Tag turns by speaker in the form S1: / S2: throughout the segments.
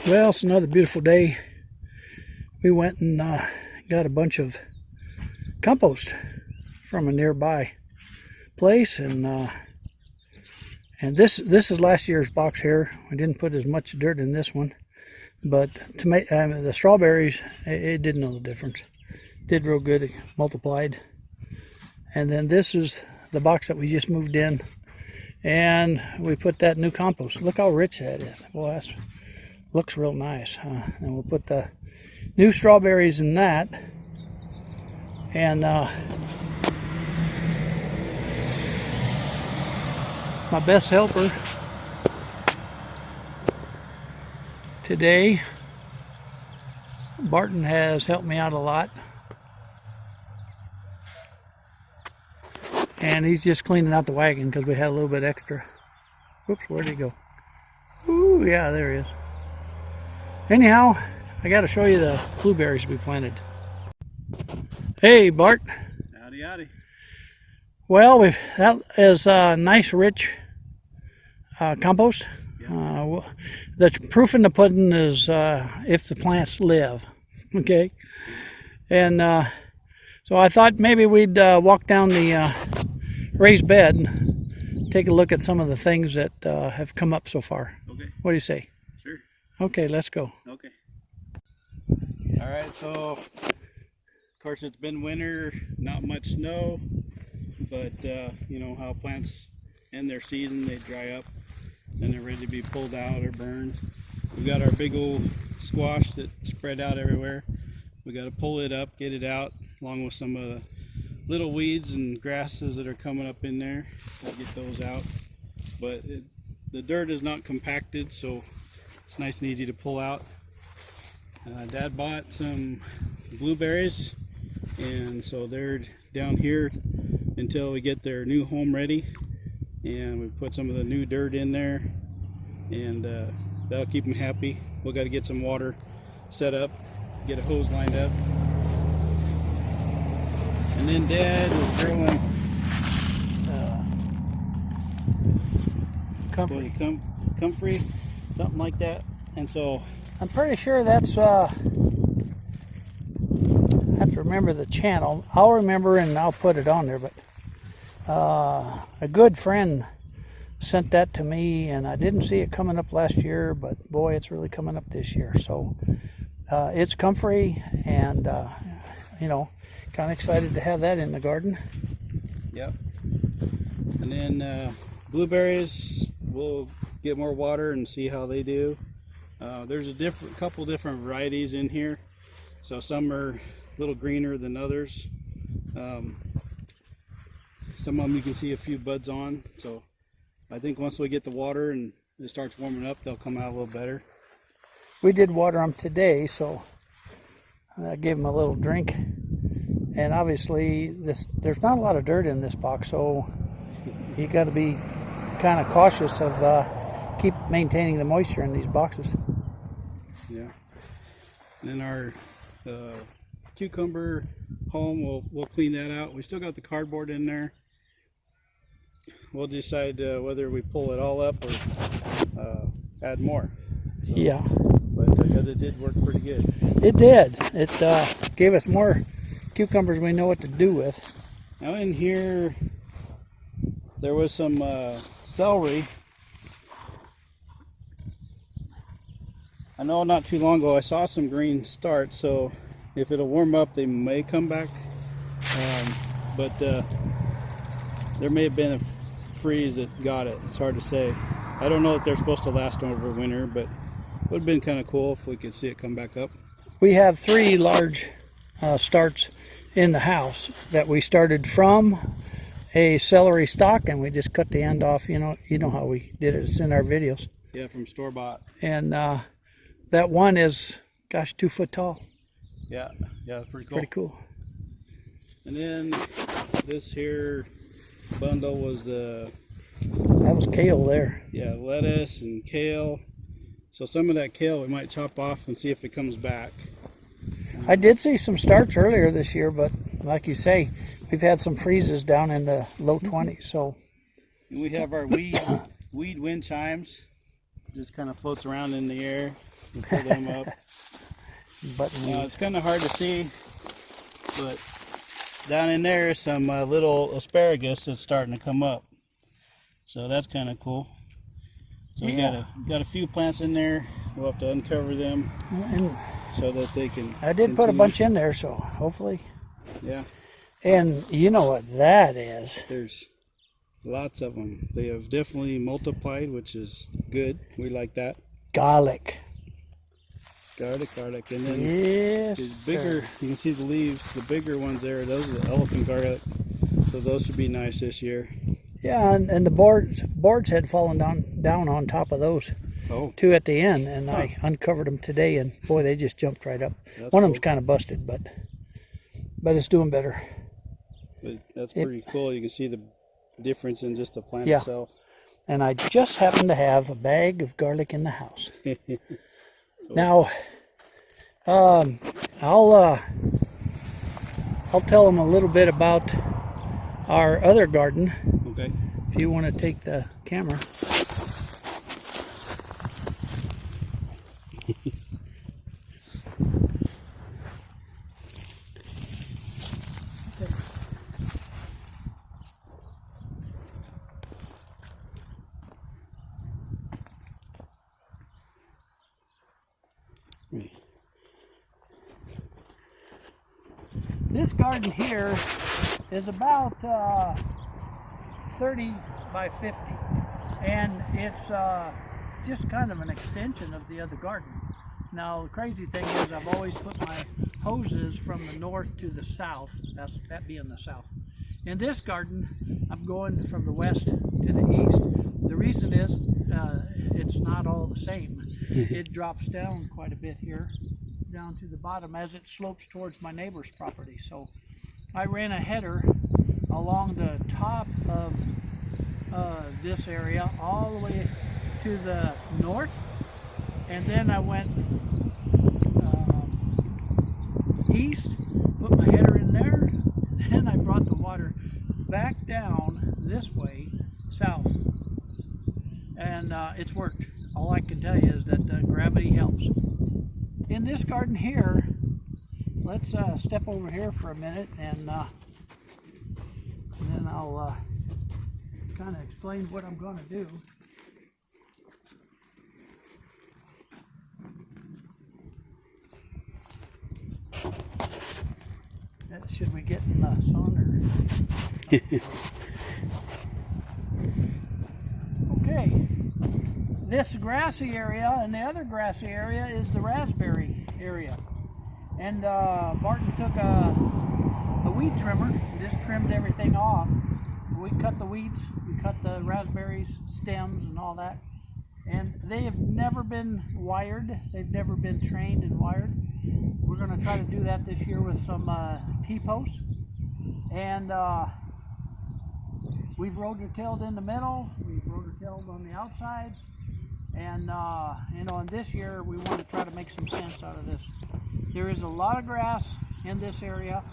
S1: Well, it's another beautiful day. We went and got a bunch of compost from a nearby place, and this is last year's box here. We didn't put as much dirt in this one, but the strawberries, it didn't know the difference. Did real good, it multiplied. And then this is the box that we just moved in, and we put that new compost. Look how rich that is. Well, that looks real nice. And we'll put the new strawberries in that, and my best helper today, Barton, has helped me out a lot, and he's just cleaning out the wagon because we had a little bit extra. Oops, where'd he go? Ooh, yeah, there he is. Anyhow, I got to show you the blueberries we planted. Hey, Bart.
S2: Howdy, howdy.
S1: Well, that is nice, rich compost. Yeah. The proof in the pudding is if the plants live. Okay, and so I thought maybe we'd walk down the raised bed and take a look at some of the things that have come up so far.
S2: Okay.
S1: What do you say?
S2: Sure.
S1: Okay, let's go.
S2: Okay. All right, so of course it's been winter, not much snow, but you know how plants end their season, they dry up and they're ready to be pulled out or burned. We got our big old squash that spread out everywhere. We got to pull it up, get it out, along with some of the little weeds and grasses that are coming up in there. We'll get those out, but the dirt is not compacted, so it's nice and easy to pull out. Dad bought some blueberries, and so they're down here until we get their new home ready, and we put some of the new dirt in there, and that'll keep them happy. We've got to get some water set up, get a hose lined up, and then Dad was growing comfrey, something like that, and so
S1: I'm pretty sure that's, I have to remember the channel. I'll remember and I'll put it on there, but a good friend sent that to me, and I didn't see it coming up last year, but boy, it's really coming up this year. So it's comfrey, and you know, kind of excited to have that in the garden.
S2: Yep. And then blueberries, we'll get more water and see how they do. There's a couple different varieties in here, so some are a little greener than others. Some of them you can see a few buds on, so I think once we get the water and it starts warming up, they'll come out a little better.
S1: We did water them today, so I gave them a little drink, and obviously there's not a lot of dirt in this box, so you got to be kind of cautious of keep maintaining the moisture in these boxes.
S2: Yeah. And then our cucumber home, we'll clean that out. We still got the cardboard in there. We'll decide whether we pull it all up or add more. So,
S1: yeah.
S2: But because it did work pretty good.
S1: It did. It gave us more cucumbers we know what to do with.
S2: Now in here, there was some celery. I know not too long ago I saw some green start, so if it'll warm up they may come back, but there may have been a freeze that got it. It's hard to say. I don't know if they're supposed to last over winter, but it would have been kind of cool if we could see it come back up. We
S1: have 3 large starts in the house that we started from a celery stalk, and we just cut the end off. You know how we did it. It's in our videos.
S2: Yeah, from store-bought.
S1: And that one is, gosh, 2 foot tall.
S2: Yeah, it's pretty cool.
S1: Pretty cool.
S2: And then this here bundle was
S1: that was kale there.
S2: Yeah, lettuce and kale. So some of that kale we might chop off and see if it comes back.
S1: I did see some starts earlier this year, but like you say, we've had some freezes down in the low 20s. So,
S2: and we have our weed wind chimes. Just kind of floats around in the air. We'll pull them up.
S1: Buttonweed.
S2: It's kind of hard to see, but down in there is some little asparagus that's starting to come up. So that's kind of cool. So we got a few plants in there. We'll have to uncover them
S1: And
S2: so that they can.
S1: I did put a bunch in there, so hopefully.
S2: Yeah.
S1: And you know what that is?
S2: There's lots of them. They have definitely multiplied, which is good. We like that.
S1: Garlic.
S2: Garlic, and then
S1: Yes.
S2: these bigger.
S1: Sir.
S2: You can see the leaves. The bigger ones there. Those are the elephant garlic. So those should be nice this year.
S1: Yeah, and the boards had fallen down on top of those.
S2: Oh.
S1: Two at the end, and I uncovered them today, and boy, they just jumped right up.
S2: That's
S1: One of them's
S2: cool.
S1: kind of busted, but it's doing better.
S2: But that's pretty cool. You can see the difference in just the plant
S1: Yeah.
S2: itself.
S1: And I just happen to have a bag of garlic in the house. Now, I'll tell them a little bit about our other garden.
S2: Okay.
S1: If you want to take the camera. This garden here is about 30 by 50, and it's just kind of an extension of the other garden. Now the crazy thing is I've always put my hoses from the north to the south, that being the south. In this garden I'm going from the west to the east. The reason is it's not all the same. It drops down quite a bit here, down to the bottom as it slopes towards my neighbor's property. So I ran a header along the top of this area all the way to the north, and then I went east, put my header in there, then I brought the water back down this way south, and it's worked. All I can tell you is that gravity helps. In this garden here, let's step over here for a minute, and then I'll kind of explain what I'm going to do. Should we get in the sun or? Okay. This grassy area and the other grassy area is the raspberry area. And Barton took a weed trimmer and just trimmed everything off. We cut the weeds, we cut the raspberries, stems and all that. And they have never been wired. They've never been trained and wired. We're going to try to do that this year with some T-posts. And we've rotor-tilled in the middle, we've rotor-tilled on the outsides. And you know, and this year we want to try to make some sense out of this. There is a lot of grass in this area,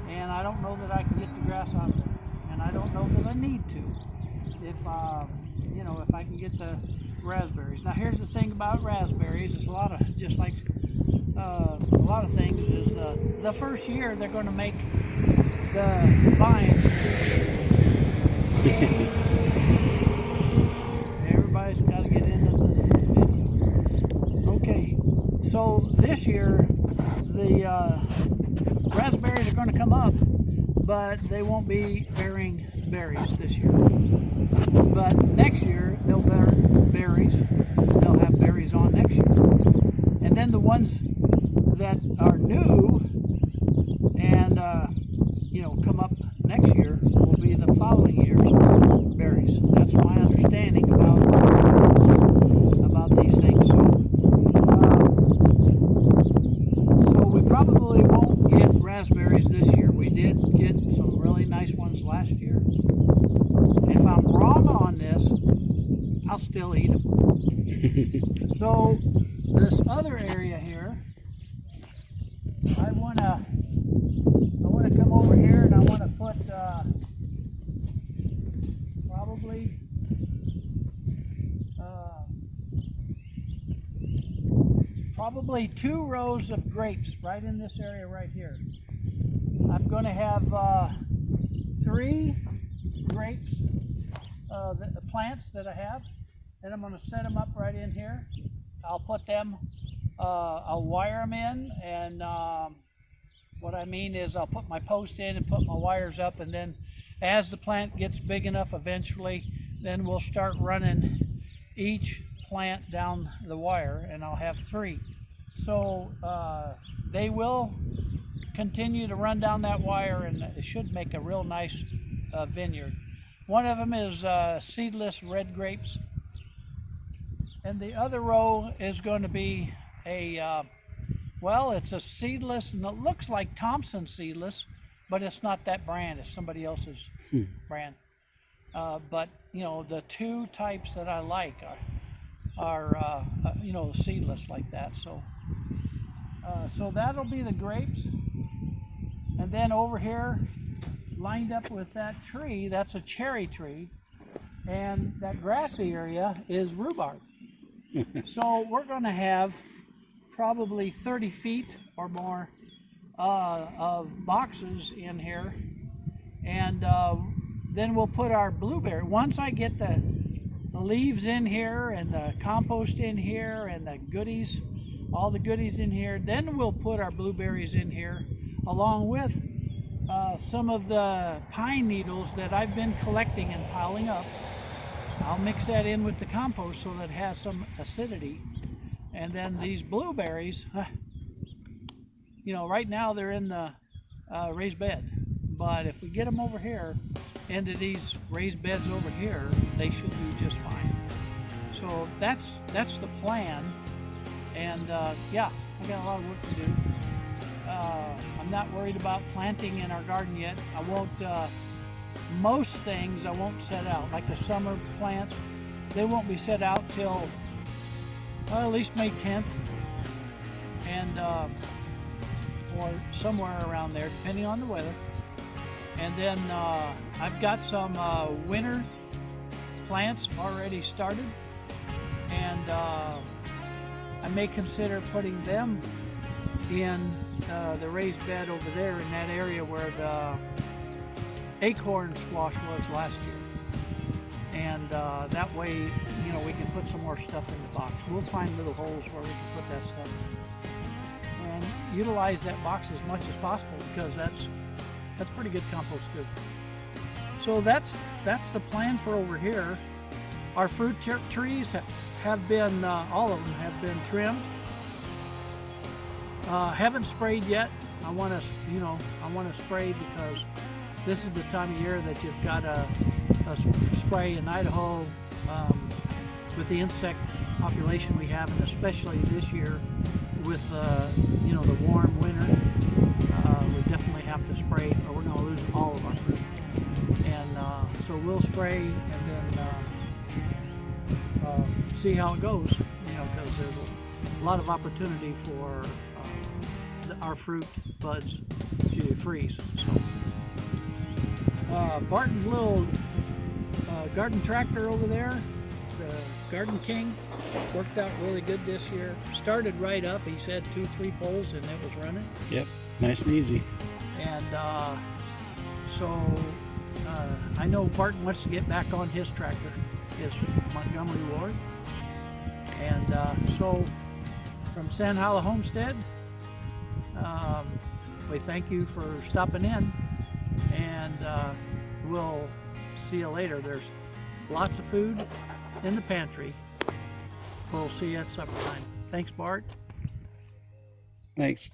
S1: and I don't know that I can get the grass out of there, and I don't know that I need to. If you know, if I can get the raspberries. Now here's the thing about raspberries: it's a lot of, just like a lot of things, is the first year they're going to make the vines. Everybody's got to get into the video. Okay, so this year the raspberries are going to come up, but they won't be bearing berries this year. But next year they'll bear berries. They'll have berries on next year. And then the ones that are new and you know, come up next year will be the following year's berries. That's my understanding about these things. So we probably won't get raspberries this year. We did get some really nice ones last year. If I'm wrong on this, I'll still eat them. So this other area here, I want to come over here and I want to put probably probably 2 rows of grapes right in this area right here. I'm going to have 3 grapes, the plants that I have, and I'm going to set them up right in here. I'll put them, I'll wire them in, and what I mean is I'll put my post in and put my wires up, and then as the plant gets big enough eventually, then we'll start running each plant down the wire, and I'll have 3. So they will continue to run down that wire, and it should make a real nice vineyard. One of them is seedless red grapes, and the other row is going to be a well, it's a seedless, and it looks like Thompson seedless, but it's not that brand. It's somebody else's brand. But you know, the 2 types that I like are you know, seedless like that. So so that'll be the grapes, and then over here, lined up with that tree, that's a cherry tree, and that grassy area is rhubarb. So we're going to have probably 30 feet or more of boxes in here, and then we'll put our blueberry. Once I get the leaves in here and the compost in here and the goodies, all the goodies in here, then we'll put our blueberries in here along with some of the pine needles that I've been collecting and piling up. I'll mix that in with the compost so that it has some acidity. And then these blueberries, you know, right now they're in the raised bed. But if we get them over here into these raised beds over here, they should do just fine. So that's the plan. And yeah, I got a lot of work to do. I'm not worried about planting in our garden yet. I won't, most things I won't set out, like the summer plants, they won't be set out till at least May 10th, and or somewhere around there, depending on the weather. And then I've got some winter plants already started, and I may consider putting them in the raised bed over there in that area where the acorn squash was last year. And that way, you know, we can put some more stuff in the box. We'll find little holes where we can put that stuff and utilize that box as much as possible, because that's pretty good compost too. So that's the plan for over here. Our fruit trees have been, all of them have been trimmed. Haven't sprayed yet. I want to spray because this is the time of year that you've got a spray in Idaho with the insect population we have, and especially this year with you know, the warm winter. We definitely have to spray, or we're going to lose all of our fruit. And so we'll spray and then see how it goes. You know, because there's a lot of opportunity for our fruit buds to freeze. So Barton's little garden tractor over there, the Garden King, worked out really good this year. Started right up. He said 2-3 poles and it was running.
S2: Yep, nice and easy.
S1: And so I know Barton wants to get back on his tractor, his Montgomery Ward. And so from San Hala Homestead, we thank you for stopping in, and we'll see you later. There's lots of food in the pantry. We'll see you at supper time. Thanks, Bart.
S2: Thanks.